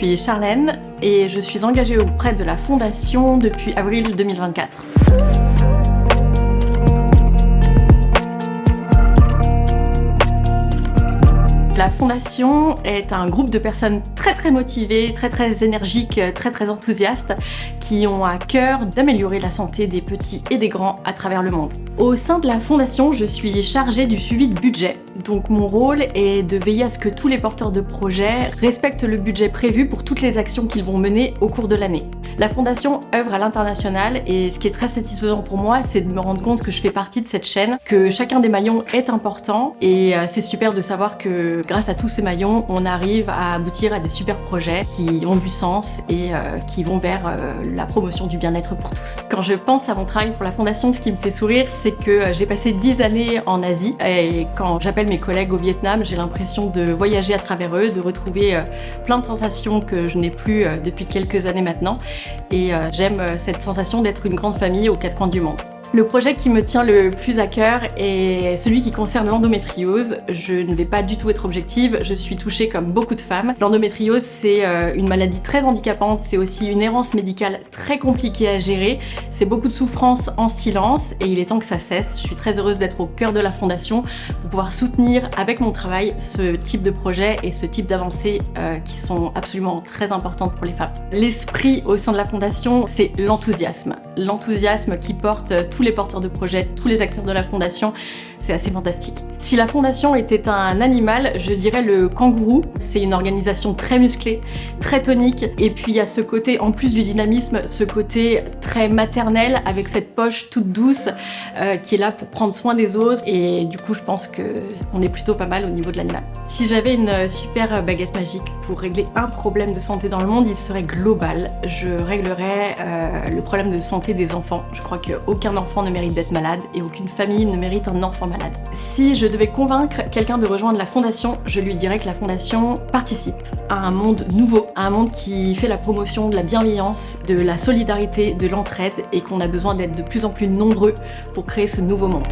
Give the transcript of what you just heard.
suis Charlène et je suis engagée auprès de la Fondation depuis avril 2024. La Fondation est un groupe de personnes très motivées, très énergiques, très enthousiastes, qui ont à cœur d'améliorer la santé des petits et des grands à travers le monde. Au sein de la Fondation, je suis chargée du suivi de budget. Donc mon rôle est de veiller à ce que tous les porteurs de projets respectent le budget prévu pour toutes les actions qu'ils vont mener au cours de l'année. La Fondation œuvre à l'international et ce qui est très satisfaisant pour moi, c'est de me rendre compte que je fais partie de cette chaîne, que chacun des maillons est important et c'est super de savoir que grâce à tous ces maillons, on arrive à aboutir à des super projets qui ont du sens et qui vont vers la promotion du bien-être pour tous. Quand je pense à mon travail pour la Fondation, ce qui me fait sourire, c'est que j'ai passé 10 années en Asie et quand j'appelle mes collègues au Vietnam, j'ai l'impression de voyager à travers eux, de retrouver plein de sensations que je n'ai plus depuis quelques années maintenant. Et j'aime cette sensation d'être une grande famille aux quatre coins du monde. Le projet qui me tient le plus à cœur est celui qui concerne l'endométriose. Je ne vais pas du tout être objective, je suis touchée comme beaucoup de femmes. L'endométriose, c'est une maladie très handicapante, c'est aussi une errance médicale très compliquée à gérer. C'est beaucoup de souffrance en silence et il est temps que ça cesse. Je suis très heureuse d'être au cœur de la Fondation pour pouvoir soutenir avec mon travail ce type de projet et ce type d'avancées qui sont absolument très importantes pour les femmes. L'esprit au sein de la Fondation, c'est l'enthousiasme. L'enthousiasme qui porte tous les porteurs de projets, tous les acteurs de la Fondation, c'est assez fantastique. Si la Fondation était un animal, je dirais le kangourou. C'est une organisation très musclée, très tonique, et puis il y a ce côté, en plus du dynamisme, ce côté très maternel, avec cette poche toute douce, qui est là pour prendre soin des autres, et du coup je pense qu'on est plutôt pas mal au niveau de l'animal. Si j'avais une super baguette magique pour régler un problème de santé dans le monde, il serait global. Je réglerais le problème de santé des enfants. Je crois qu'aucun enfant ne mérite d'être malade et aucune famille ne mérite un enfant malade. Si je devais convaincre quelqu'un de rejoindre la Fondation, je lui dirais que la Fondation participe à un monde nouveau, à un monde qui fait la promotion de la bienveillance, de la solidarité, de l'entraide et qu'on a besoin d'être de plus en plus nombreux pour créer ce nouveau monde.